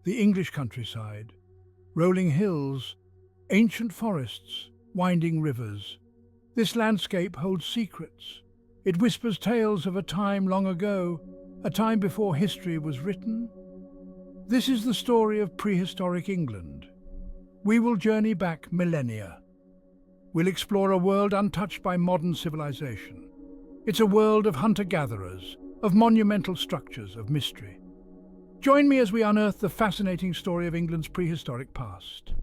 the English countryside, rolling hills, ancient forests, winding rivers. This landscape holds secrets. It whispers tales of a time long ago, a time before history was written. This is the story of prehistoric England. We will journey back millennia. We'll explore a world untouched by modern civilization. It's a world of hunter-gatherers, of monumental structures, of mystery. Join me as we unearth the fascinating story of England's prehistoric past.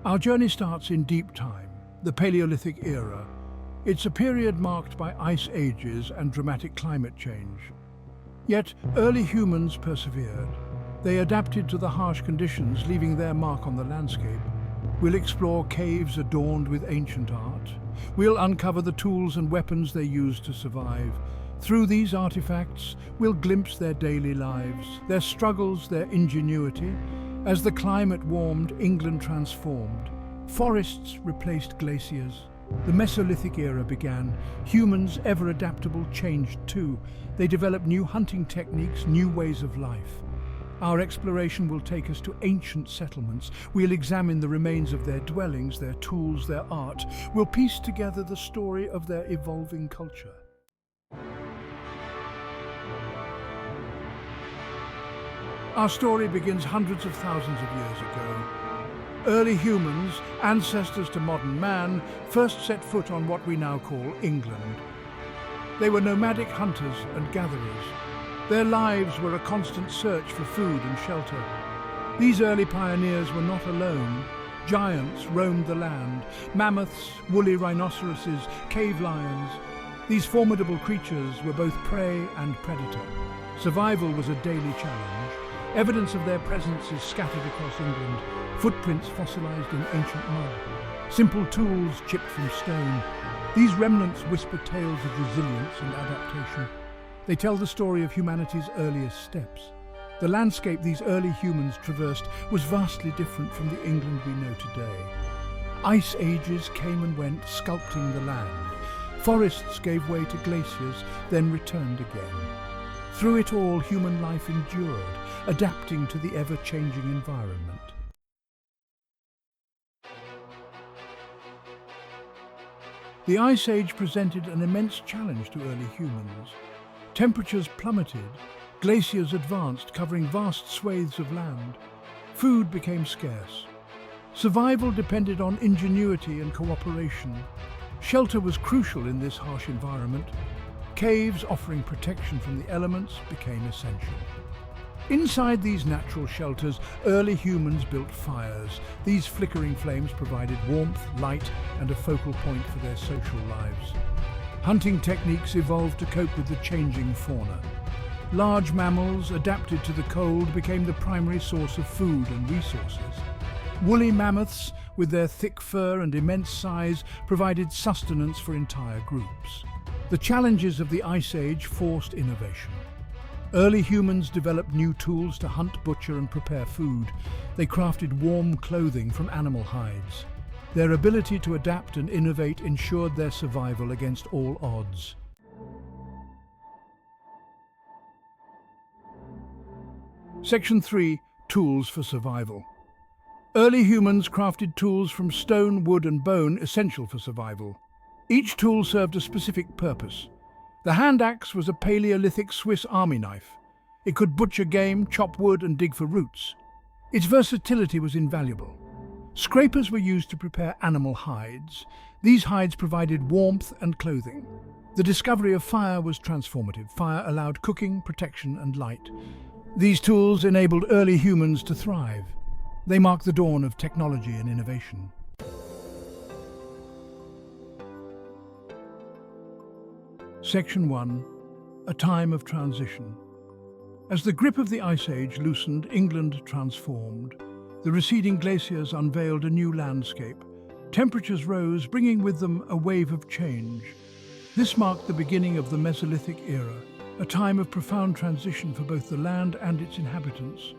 Our journey starts in deep time, the Paleolithic era. It's a period marked by ice ages and dramatic climate change. Yet, early humans persevered. They adapted to the harsh conditions, leaving their mark on the landscape. We'll explore caves adorned with ancient art. We'll uncover the tools and weapons they used to survive. Through these artifacts, we'll glimpse their daily lives, their struggles, their ingenuity. As the climate warmed, England transformed. Forests replaced glaciers. The Mesolithic era began. Humans, ever adaptable, changed too. They developed new hunting techniques, new ways of life. Our exploration will take us to ancient settlements. We'll examine the remains of their dwellings, their tools, their art. We'll piece together the story of their evolving culture. Our story begins hundreds of thousands of years ago. Early humans, ancestors to modern man, first set foot on what we now call England. They were nomadic hunters and gatherers. Their lives were a constant search for food and shelter. These early pioneers were not alone. Giants roamed the land, mammoths, woolly rhinoceroses, cave lions. These formidable creatures were both prey and predator. Survival was a daily challenge. Evidence of their presence is scattered across England, footprints fossilized in ancient mud, simple tools chipped from stone. These remnants whisper tales of resilience and adaptation. They tell the story of humanity's earliest steps. The landscape these early humans traversed was vastly different from the England we know today. Ice ages came and went, sculpting the land. Forests gave way to glaciers, then returned again. Through it all, human life endured, adapting to the ever-changing environment. The Ice Age presented an immense challenge to early humans. Temperatures plummeted, glaciers advanced, covering vast swathes of land. Food became scarce. Survival depended on ingenuity and cooperation. Shelter was crucial in this harsh environment. Caves offering protection from the elements became essential. Inside these natural shelters, early humans built fires. These flickering flames provided warmth, light, and a focal point for their social lives. Hunting techniques evolved to cope with the changing fauna. Large mammals, adapted to the cold, became the primary source of food and resources. Woolly mammoths, with their thick fur and immense size, provided sustenance for entire groups. The challenges of the Ice Age forced innovation. Early humans developed new tools to hunt, butcher, and prepare food. They crafted warm clothing from animal hides. Their ability to adapt and innovate ensured their survival against all odds. Section 3. Tools for survival. Early humans crafted tools from stone, wood, and bone essential for survival. Each tool served a specific purpose. The hand axe was a Paleolithic Swiss army knife. It could butcher game, chop wood, and dig for roots. Its versatility was invaluable. Scrapers were used to prepare animal hides. These hides provided warmth and clothing. The discovery of fire was transformative. Fire allowed cooking, protection, and light. These tools enabled early humans to thrive. They marked the dawn of technology and innovation. Section 1. A time of transition. As the grip of the Ice Age loosened, England transformed. The receding glaciers unveiled a new landscape. Temperatures rose, bringing with them a wave of change. This marked the beginning of the Mesolithic era, a time of profound transition for both the land and its inhabitants.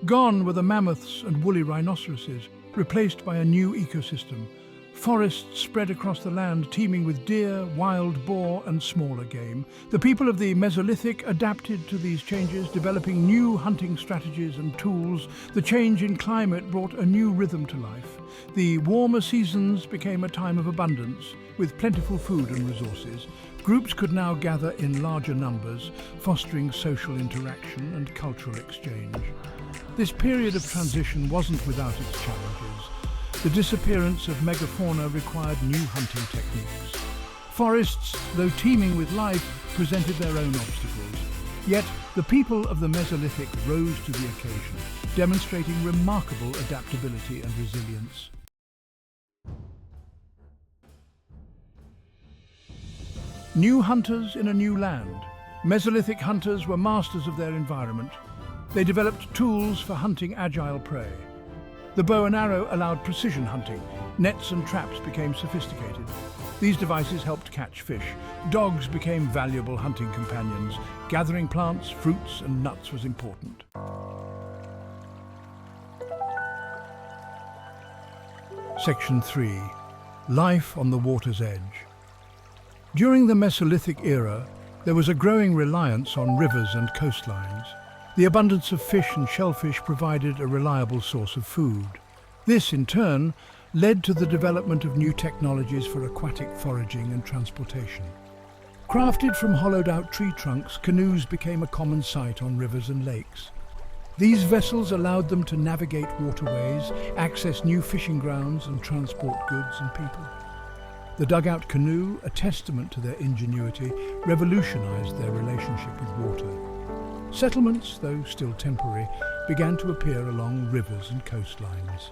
Gone were the mammoths and woolly rhinoceroses, replaced by a new ecosystem. Forests spread across the land, teeming with deer, wild boar and smaller game. The people of the Mesolithic adapted to these changes, developing new hunting strategies and tools. The change in climate brought a new rhythm to life. The warmer seasons became a time of abundance, with plentiful food and resources. Groups could now gather in larger numbers, fostering social interaction and cultural exchange. This period of transition wasn't without its challenges. The disappearance of megafauna required new hunting techniques. Forests, though teeming with life, presented their own obstacles. Yet, the people of the Mesolithic rose to the occasion, demonstrating remarkable adaptability and resilience. New hunters in a new land. Mesolithic hunters were masters of their environment. They developed tools for hunting agile prey. The bow and arrow allowed precision hunting. Nets and traps became sophisticated. These devices helped catch fish. Dogs became valuable hunting companions. Gathering plants, fruits and nuts was important. Section 3. Life on the water's edge. During the Mesolithic era, there was a growing reliance on rivers and coastlines. The abundance of fish and shellfish provided a reliable source of food. This, in turn, led to the development of new technologies for aquatic foraging and transportation. Crafted from hollowed-out tree trunks, canoes became a common sight on rivers and lakes. These vessels allowed them to navigate waterways, access new fishing grounds, and transport goods and people. The dugout canoe, a testament to their ingenuity, revolutionized their relationship with water. Settlements, though still temporary, began to appear along rivers and coastlines.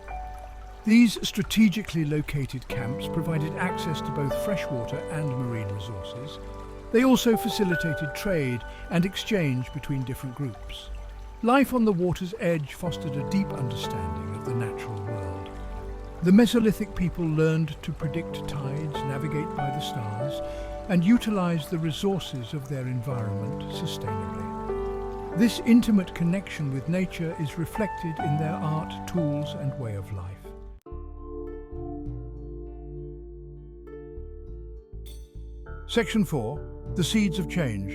These strategically located camps provided access to both freshwater and marine resources. They also facilitated trade and exchange between different groups. Life on the water's edge fostered a deep understanding of the natural world. The Mesolithic people learned to predict tides, navigate by the stars, and utilize the resources of their environment sustainably. This intimate connection with nature is reflected in their art, tools, and way of life. Section 4. The Seeds of Change.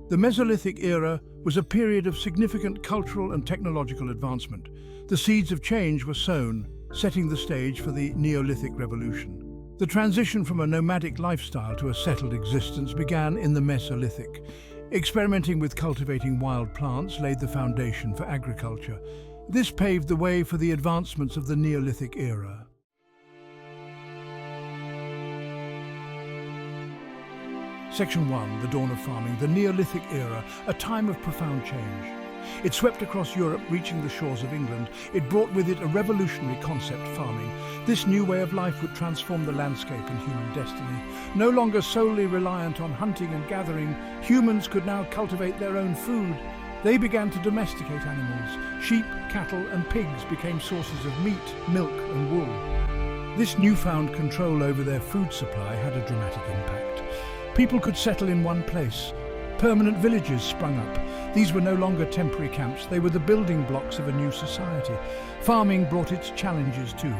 The Mesolithic era was a period of significant cultural and technological advancement. The seeds of change were sown, setting the stage for the Neolithic Revolution. The transition from a nomadic lifestyle to a settled existence began in the Mesolithic. Experimenting with cultivating wild plants laid the foundation for agriculture. This paved the way for the advancements of the Neolithic era. Section 1. The Dawn of Farming. The Neolithic era, a time of profound change. It swept across Europe, reaching the shores of England. It brought with it a revolutionary concept, farming. This new way of life would transform the landscape and human destiny. No longer solely reliant on hunting and gathering, humans could now cultivate their own food. They began to domesticate animals. Sheep, cattle and pigs became sources of meat, milk and wool. This newfound control over their food supply had a dramatic impact. People could settle in one place. Permanent villages sprung up. These were no longer temporary camps, they were the building blocks of a new society. Farming brought its challenges too.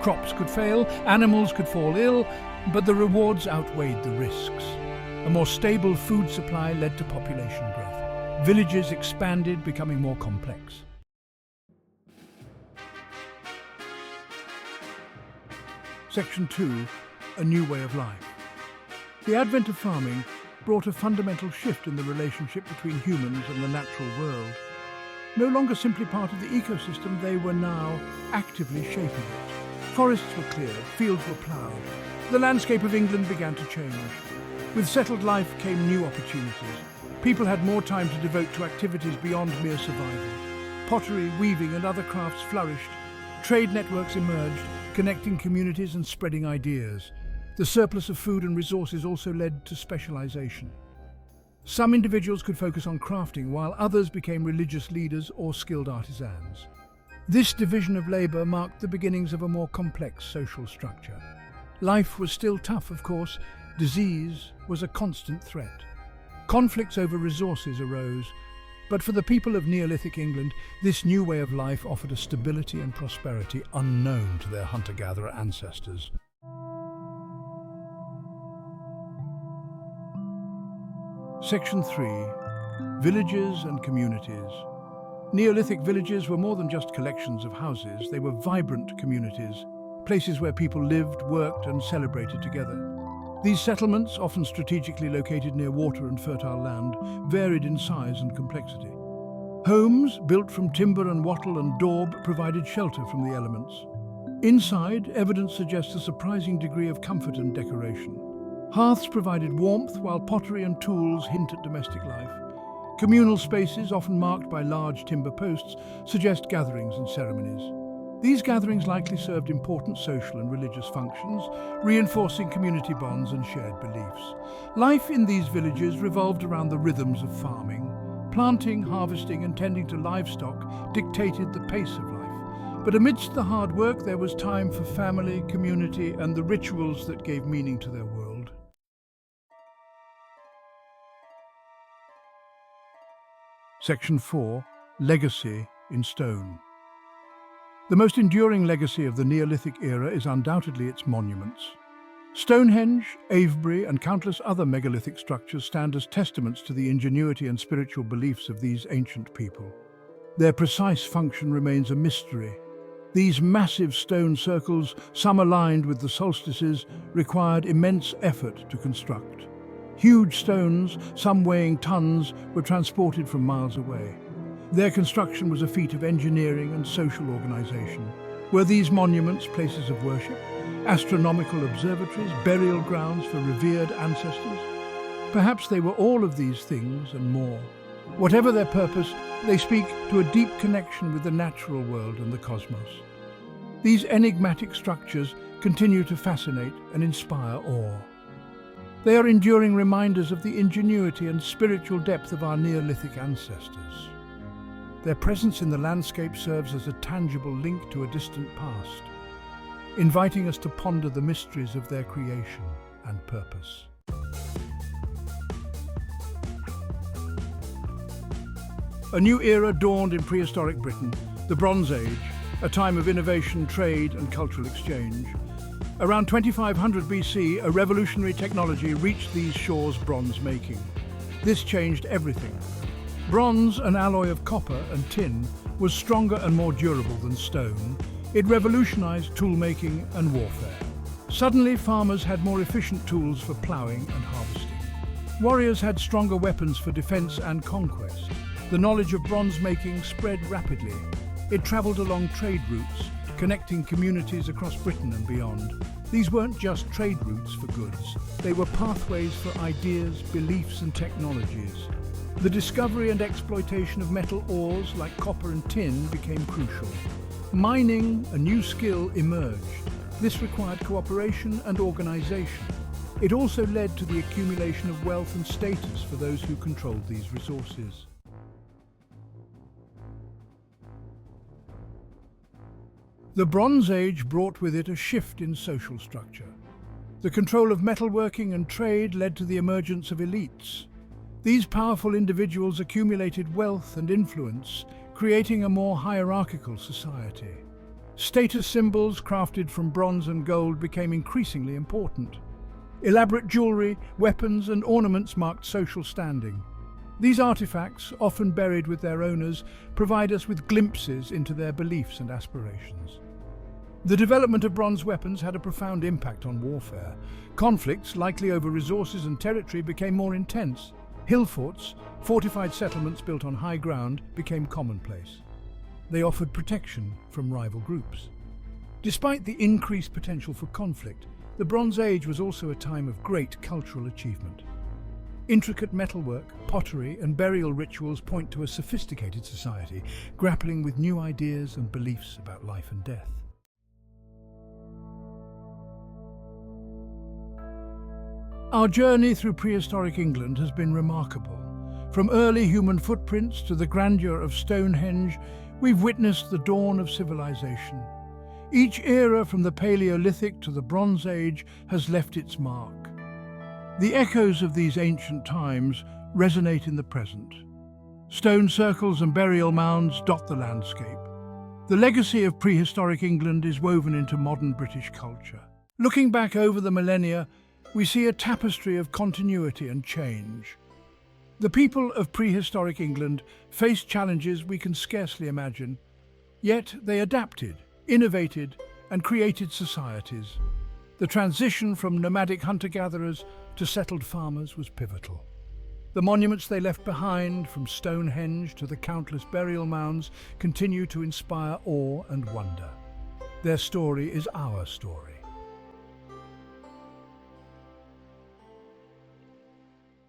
Crops could fail, animals could fall ill, but the rewards outweighed the risks. A more stable food supply led to population growth. Villages expanded, becoming more complex. Section 2. A New Way of Life. The advent of farming brought a fundamental shift in the relationship between humans and the natural world. No longer simply part of the ecosystem, they were now actively shaping it. Forests were cleared, fields were ploughed. The landscape of England began to change. With settled life came new opportunities. People had more time to devote to activities beyond mere survival. Pottery, weaving and other crafts flourished. Trade networks emerged, connecting communities and spreading ideas. The surplus of food and resources also led to specialization. Some individuals could focus on crafting, while others became religious leaders or skilled artisans. This division of labor marked the beginnings of a more complex social structure. Life was still tough, of course. Disease was a constant threat. Conflicts over resources arose, but for the people of Neolithic England, this new way of life offered a stability and prosperity unknown to their hunter-gatherer ancestors. Section 3. Villages and communities. Neolithic villages were more than just collections of houses. They were vibrant communities, places where people lived, worked, and celebrated together. These settlements, often strategically located near water and fertile land, varied in size and complexity. Homes, built from timber and wattle and daub, provided shelter from the elements. Inside, evidence suggests a surprising degree of comfort and decoration. Hearths provided warmth, while pottery and tools hint at domestic life. Communal spaces, often marked by large timber posts, suggest gatherings and ceremonies. These gatherings likely served important social and religious functions, reinforcing community bonds and shared beliefs. Life in these villages revolved around the rhythms of farming. Planting, harvesting, and tending to livestock dictated the pace of life. But amidst the hard work, there was time for family, community, and the rituals that gave meaning to their world. Section 4. Legacy in stone. The most enduring legacy of the Neolithic era is undoubtedly its monuments. Stonehenge, Avebury, and countless other megalithic structures stand as testaments to the ingenuity and spiritual beliefs of these ancient people. Their precise function remains a mystery. These massive stone circles, some aligned with the solstices, required immense effort to construct. Huge stones, some weighing tons, were transported from miles away. Their construction was a feat of engineering and social organization. Were these monuments places of worship, astronomical observatories, burial grounds for revered ancestors? Perhaps they were all of these things and more. Whatever their purpose, they speak to a deep connection with the natural world and the cosmos. These enigmatic structures continue to fascinate and inspire awe. They are enduring reminders of the ingenuity and spiritual depth of our Neolithic ancestors. Their presence in the landscape serves as a tangible link to a distant past, inviting us to ponder the mysteries of their creation and purpose. A new era dawned in prehistoric Britain, the Bronze Age, a time of innovation, trade, and cultural exchange. Around 2500 BC, a revolutionary technology reached these shores bronze making. This changed everything. Bronze, an alloy of copper and tin, was stronger and more durable than stone. It revolutionized tool-making and warfare. Suddenly, farmers had more efficient tools for ploughing and harvesting. Warriors had stronger weapons for defense and conquest. The knowledge of bronze-making spread rapidly. It traveled along trade routes, connecting communities across Britain and beyond. These weren't just trade routes for goods. They were pathways for ideas, beliefs, and technologies. The discovery and exploitation of metal ores like copper and tin became crucial. Mining, a new skill, emerged. This required cooperation and organization. It also led to the accumulation of wealth and status for those who controlled these resources. The Bronze Age brought with it a shift in social structure. The control of metalworking and trade led to the emergence of elites. These powerful individuals accumulated wealth and influence, creating a more hierarchical society. Status symbols crafted from bronze and gold became increasingly important. Elaborate jewelry, weapons, and ornaments marked social standing. These artifacts, often buried with their owners, provide us with glimpses into their beliefs and aspirations. The development of bronze weapons had a profound impact on warfare. Conflicts, likely over resources and territory, became more intense. Hill forts, fortified settlements built on high ground, became commonplace. They offered protection from rival groups. Despite the increased potential for conflict, the Bronze Age was also a time of great cultural achievement. Intricate metalwork, pottery, and burial rituals point to a sophisticated society, grappling with new ideas and beliefs about life and death. Our journey through prehistoric England has been remarkable. From early human footprints to the grandeur of Stonehenge, we've witnessed the dawn of civilization. Each era, from the Paleolithic to the Bronze Age, has left its mark. The echoes of these ancient times resonate in the present. Stone circles and burial mounds dot the landscape. The legacy of prehistoric England is woven into modern British culture. Looking back over the millennia, we see a tapestry of continuity and change. The people of prehistoric England faced challenges we can scarcely imagine, yet they adapted, innovated, and created societies. The transition from nomadic hunter-gatherers to settled farmers was pivotal. The monuments they left behind, from Stonehenge to the countless burial mounds, continue to inspire awe and wonder. Their story is our story.